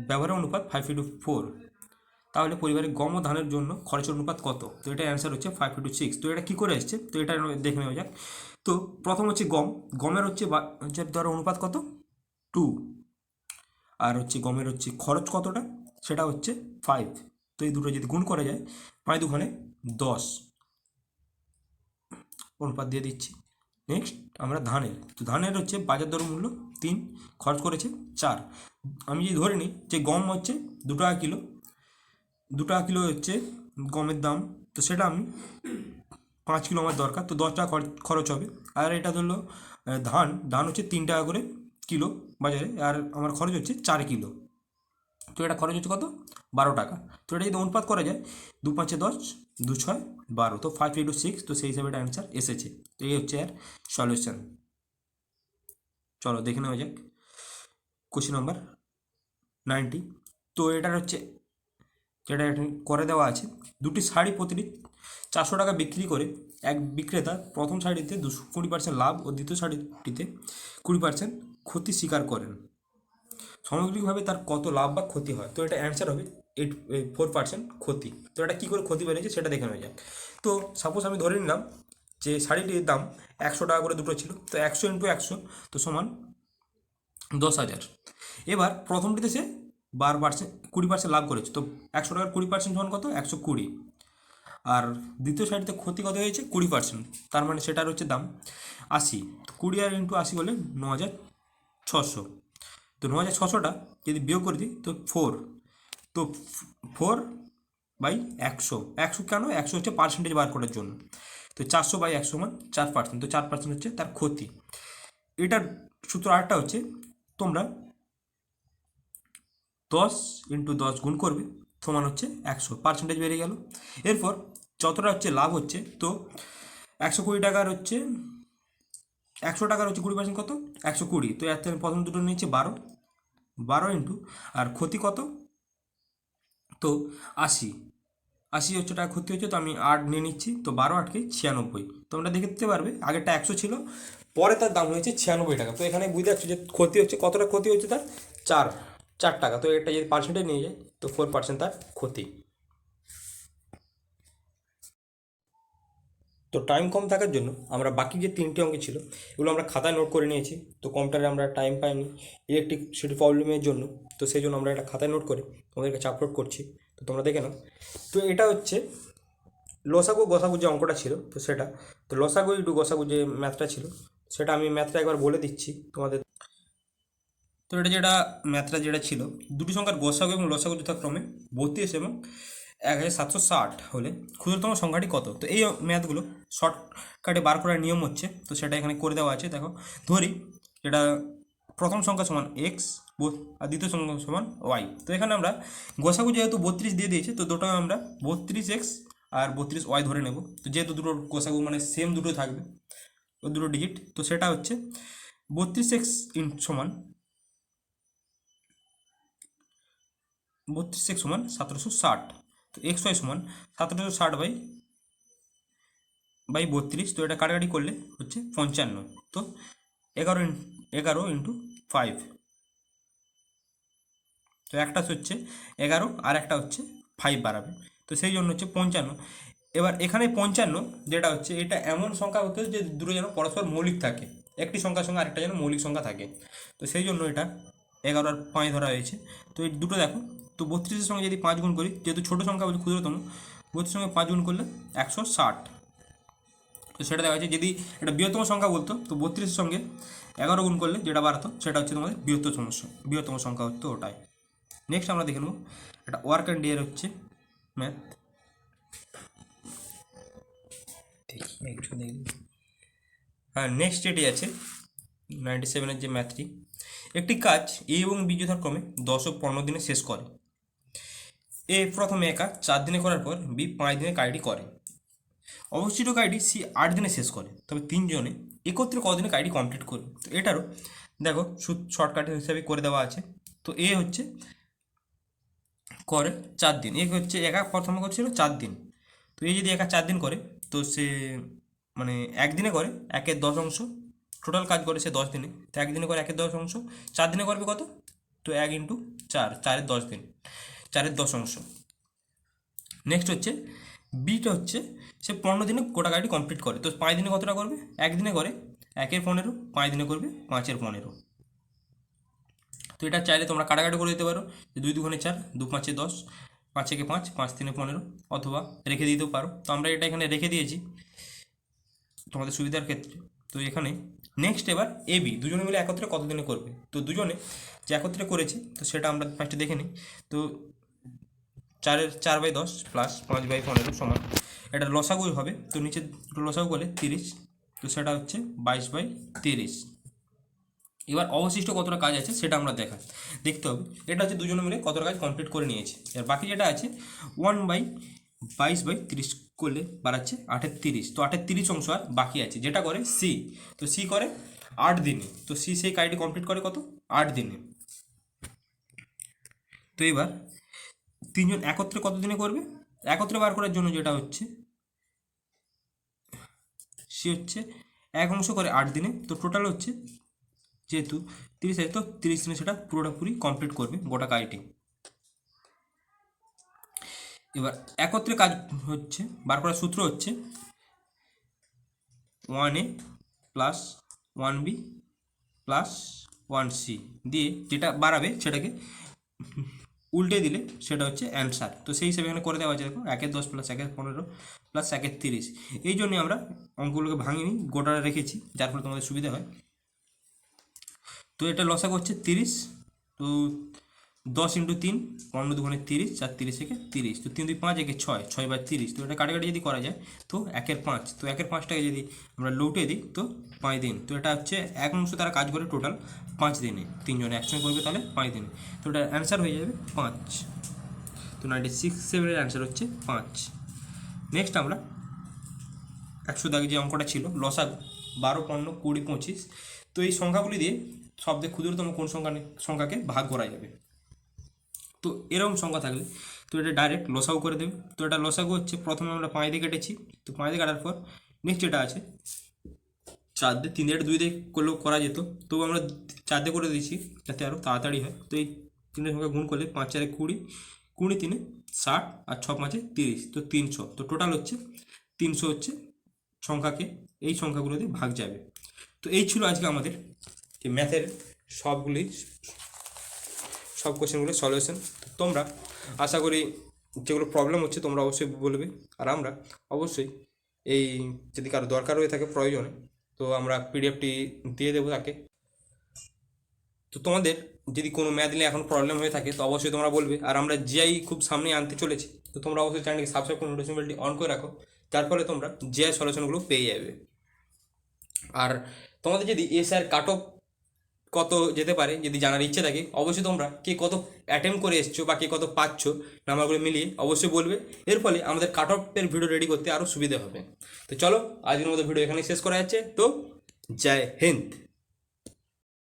ব্যবহারের অনুপাত 5:4, তাহলে পরিবারের গম ও ধানের জন্য খরচের অনুপাত কত? তো এটা অ্যান্সার হচ্ছে 5:6। তো এটা কী করে এসছে, তো এটা দেখে নেওয়া যাক। তো প্রথম হচ্ছে গমের হচ্ছে ধরো অনুপাত কত 2, আর হচ্ছে গমের হচ্ছে খরচ কতটা, সেটা হচ্ছে 5। তো এই দুটো যদি গুণ করা যায় 5 2 10 অনুপাত দিয়ে দিচ্ছি। নেক্সট আমরা ধানের, তো ধানের হচ্ছে বাজার দর মূল্য 3, খরচ করেছে 4। আমি যদি ধরে নিই যে গম হচ্ছে 2 টাকা কিলো, 2 টাকা কিলো হচ্ছে গমের দাম, তো সেটা আমি 5 কিলো আমার দরকার, তো 10 টাকা খরচ হবে। আর এটা ধরলো ধান হচ্ছে 3 টাকা করে কিলো বাজারে, আর আমার খরচ হচ্ছে 4 কিলো, তো এটা খরচ হচ্ছে কত 12 টাকা। তো এটা যদি অনুপাত করা যায় 2 5 10, 2 6 12, তো 5:6, তো সেই হিসাবে এটা অ্যান্সার এসেছে। তো এই হচ্ছে এর সলিউশন। চলো দেখে নেওয়া যাক কোশ্চেন নাম্বার 90। তো এটার হচ্ছে যেটা করে দেওয়া আছে, দুটি শাড়ি প্রতিটি 400 টাকা বিক্রি করে এক বিক্রেতা প্রথম শাড়িতে 20% লাভ ও দ্বিতীয় শাড়িটিতে 20% ক্ষতি স্বীকার করেন। সামগ্রিকভাবে তার কত লাভ বা ক্ষতি হয়? তো এটা অ্যান্সার হবে 4% ক্ষতি। তো এটা কী করে ক্ষতি বেড়েছে সেটা দেখে নেওয়া যাক। তো সাপোজ আমি ধরে নিলাম যে শাড়িটির দাম 100 টাকা করে দুটো ছিল, তো 100 × 100 তো সমান 10,000। এবার প্রথমটিতে সে 12% 20% লাভ করেছে, তো 100 টাকার 20% সমান কত 120। আর দ্বিতীয় শাড়িতে ক্ষতি কত হয়েছে 20%, তার মানে সেটার হচ্ছে দাম 80। তো 20 আর × 80 বলে 9,600। তো 9,600টা যদি বিয়োগ করে দিই তো 4, তো 4/100। 100 কেন 100 হচ্ছে পার্সেন্টেজ বার করার জন্য, তো 400/100 সমান 4%, তো 4% হচ্ছে তার ক্ষতি। এটার সূত্র আরেকটা হচ্ছে তোমরা 10 × 10 গুণ করবে, সমান হচ্ছে 100, পার্সেন্টেজ বেড়ে গেল। এরপর যতটা হচ্ছে লাভ হচ্ছে, তো 120 টাকার হচ্ছে 100 টাকার হচ্ছে 20% কত 120, তো এর থেকে প্রথম দুটো নিচ্ছে 12 ইন্টু, আর ক্ষতি কত, তো 80 হচ্ছে টাকা ক্ষতি হচ্ছে, তো আমি 8 নিয়ে নিচ্ছি, তো 12 8 96। তোমরা দেখতে পারবে আগেরটা 100 ছিল, পরে তার দাম হয়েছে 96 টাকা। তো এখানে বুঝতে পারছো যে ক্ষতি হচ্ছে কতটা, ক্ষতি হচ্ছে তার 4 টাকা। তো এটা যদি পার্সেন্টেজ নিয়ে যায় তো 4% তার ক্ষতি। তো টাইম কম থাকার জন্য আমরা বাকি যে 3টে অঙ্ক ছিল এগুলো আমরা খাতায় নোট করে নিয়েছি। তো কম্পিউটারে আমরা টাইম পাইনি ইলেকট্রিসিটি প্রবলেমের জন্য, তো সেই জন্য আমরা এটা খাতায় নোট করে তোমাদের কাছে আপলোড করছি। তো তোমরা দেখে নাও। তো এটা হচ্ছে লসাগু গসাগু যে অঙ্কটা ছিল, তো সেটা, তো লসাগু ইন্টু গসাগু যে ম্যাথটা ছিল, সেটা আমি ম্যাথটা একবার বলে দিচ্ছি তোমাদের। তো এটা যেটা ম্যাথটা যেটা ছিল, দুটি সংখ্যার গসাগু এবং লসাগু যথাক্রমে 32 এবং 1760 হলে ক্ষুদ্রতম সংখ্যাটি কত? তো এই ম্যাথগুলো শর্টকাটে বার করার নিয়ম হচ্ছে, তো সেটা এখানে করে দেওয়া আছে। দেখো ধরি এটা প্রথম সংখ্যা সমান এক্স আর দ্বিতীয় সংখ্যা সমান ওয়াই। তো এখানে আমরা গসাগু যেহেতু 32 দিয়ে দিয়েছে, তো দুটো আমরা 32x আর 32y ধরে নেব। তো যেহেতু দুটো গসাগু মানে সেম দুটো থাকবে, ও দুটো ডিজিট, তো সেটা হচ্ছে 32x সমান 32x সমান 1760। তো এক্স ওয়াই সমান 1760/32। তো এটা কাটাকাটি করলে হচ্ছে 55। তো 11 × 5, তো একটা হচ্ছে 11 আর একটা হচ্ছে 5 বাড়াবে, তো সেই জন্য হচ্ছে 55। এবার এখানে 55 যেটা হচ্ছে, এটা এমন সংখ্যা হতে যে দুটো যেন পরস্পর মৌলিক থাকে, একটি সংখ্যার সঙ্গে আরেকটা যেন মৌলিক সংখ্যা থাকে, তো সেই জন্য এটা 11 আর 5 ধরা হয়েছে। তো এই দুটো দেখো, তো 32-এর সঙ্গে যদি 5 গুণ করি, যেহেতু ছোটো সংখ্যা বলছি ক্ষুদ্রতম, 32-এর সঙ্গে 5 গুণ করলে 160। তো সেটা দেখা যাচ্ছে যদি এটা বৃহত্তম সংখ্যা বলতো, তো 32-এর সঙ্গে 11 গুণ করলে যেটা বাড়তো সেটা হচ্ছে তোমাদের বৃহত্তম সংখ্যা হতো ওটাই। নেক্সট আমরা দেখে নেব এটা ওয়ার্ক অ্যান্ড ডিয়ার হচ্ছে ম্যাথ, দেখি একটু দেখি। হ্যাঁ, নেক্সট যেটি আছে 97-এর যে ম্যাথটি, একটি কাজ এ এবং বি যথাক্রমে 10 ও 15 দিনে শেষ করে। এ প্রথমে একা 4 দিনে করার পর বি 5 দিনে কাজটি করে। অবশিষ্ট কাজটি সি 8 দিনে শেষ করে, তবে তিনজনে একত্রে কদিনে কাজটি কমপ্লিট করবে। তো এটারও দেখো শর্টকাট হিসাবে করে দেওয়া আছে। তো এ হচ্ছে করে 4 দিন, এ হচ্ছে একা প্রথমে করছিল 4 দিন। তো এই যদি একা 4 দিন করে, তো সে মানে একদিনে করে 1/10 অংশ, টোটাল কাজ করে সে 10 দিনে। তো একদিনে করে 1/10 অংশ, 4 দিনে করবে কত? তো 1 × 4, 4/10 দিন, 4/10 অংশ। নেক্সট হচ্ছে বিটা হচ্ছে সে 15 দিনে গোটা কাজটি কমপ্লিট করে। তো 5 দিনে কতটা করবে? একদিনে করে 1/15, 5 দিনে করবে 5/15। তো এটা চাইলে তোমরা কাটাকাটি করে দিতে পারো, যে 2 2 4, 2 5 10, 5 1 5, 5 3 15, অথবা রেখে দিতেও পারো। তো আমরা এটা এখানে রেখে দিয়েছি তোমাদের সুবিধার ক্ষেত্রে। তো এখানে নেক্সট এবার এ বি দুজনে মিলে একত্রে কত দিনে করবে। তো দুজনে যে একত্রে করেছে, তো সেটা আমরা ফার্স্টে দেখে নিই। তো 4/10 প্লাস 5/15 সমান, এটা লসাগু হবে। তো নিচে লসাগু বলে 30, তো সেটা হচ্ছে 22/30। এবার অবশিষ্ট কতটা কাজ আছে সেটা আমরা দেখতে হবে। এটা হচ্ছে দুজনে মিলে কতটা কাজ কমপ্লিট করে নিয়েছে। এবার বাকি যেটা আছে 1/22/30 করলে বাড়াচ্ছে 8/30। তো 8/30 অংশ আর বাকি আছে, যেটা করে সি। তো সি করে 8 দিনে। তো সি সেই কাজটি কমপ্লিট করে কত? 8 দিনে। তো এবার তিনজন একত্রে কত দিনে করবে? একত্রে বার করার জন্য যেটা হচ্ছে, সি হচ্ছে এক অংশ করে 8 দিনে। তো টোটাল হচ্ছে যেহেতু 30 আছে, তো 30 দিনে সেটা পুরোপুরি কমপ্লিট করবে গোটা কাজটি। এবার একত্রে কাজ হচ্ছে বার করার সূত্র হচ্ছে 1A plus 1B plus 1C দিয়ে যেটা বাড়াবে সেটাকে উল্টে দিলে সেটা হচ্ছে অ্যান্সার। তো সেই হিসেবে এখানে করে দেওয়া আছে। দেখো 1/10 প্লাস 1/15 প্লাস 1/30। এই জন্যই আমরা অঙ্কগুলোকে ভাঙিনি, গোটা রেখেছি, যার ফলে তোমাদের সুবিধা হয়। তো এটা লসাগু হচ্ছে 30। তো 10 × 3, 15 2 30, 4 30 থেকে 30। তো 3 2 5 1 6, 6/30। তো এটা কাটাকাটি যদি করা যায়, তো 1/5। তো 1/5টাকে যদি আমরা লৌটে দিই, তো 5 দিন। তো এটা হচ্ছে এক অংশ তারা কাজ করে টোটাল 5 দিনে। তিনজনে একসঙ্গে করবে তাহলে 5 দিনে। তো এটা অ্যান্সার হয়ে যাবে 5। তো 96/7-এর অ্যান্সার হচ্ছে 5। নেক্সট আমরা 100 দাগে যে অঙ্কটা ছিল লসাগু 12 15 20 25। তো এই সংখ্যাগুলি দিয়ে সবথেকে ক্ষুদ্রতম কোন সংখ্যাকে ভাগ করা যাবে। তো এরকম সংখ্যা থাকলে তো এটা ডাইরেক্ট লসাগু করে দেবে। তো এটা লসাগু হচ্ছে প্রথমে আমরা 5 দিয়ে কেটেছি। তো 5 দিয়ে কাটার পর নেক্সট যেটা আছে 4 দিয়ে, 3 দিয়ে 2 দিয়ে করলেও করা যেত, তবু আমরা 4 দিয়ে করে দিয়েছি যাতে আরও তাড়াতাড়ি হয়। তো এই তিনটে সংখ্যা গুণ করলে 5 4 20, 20 3 60, আর 6 5 30। তো 300। তো টোটাল হচ্ছে 300 হচ্ছে সংখ্যাকে এই সংখ্যাগুলো দিয়ে ভাগ যাবে। তো এই ছিল আজকে আমাদের যে ম্যাথের সব কোশ্চেনগুলোর সলিউশন। তোমরা আশা করি যেগুলো প্রবলেম হচ্ছে তোমরা অবশ্যই বলবে, আর আমরা অবশ্যই এই যদি কারো দরকার হয়ে থাকে প্রয়োজনে, তো আমরা পিডিএফটি দিয়ে দেবো তাকে। তো তোমাদের যদি কোনো ম্যাথ নিয়ে এখন প্রবলেম হয়ে থাকে তো অবশ্যই তোমরা বলবে। আর আমরা জিআই খুব সামনে আনতে চলেছি, তো তোমরা অবশ্যই চ্যানেলকে সাবস্ক্রাইব করে নোটিফিকেশন বেলটি অন করে রাখো, যার ফলে তোমরা জিআই সলিউশনগুলো পেয়ে যাবে। আর তোমাদের যদি এসআর কাট অফ কত যেতে পারে যদি জানার ইচ্ছে থাকে, অবশ্যই তোমরা কে কত অ্যাটেম্প করে এসছো বা কে কত পাচ্ছ নাম্বারগুলো মিলিয়ে অবশ্যই বলবে। এর ফলে আমাদের কাট অফের ভিডিও রেডি করতে আরও সুবিধা হবে। তো চলো আজকের মতো ভিডিও এখানেই শেষ করা যাচ্ছে। তো জয় হিন্দ।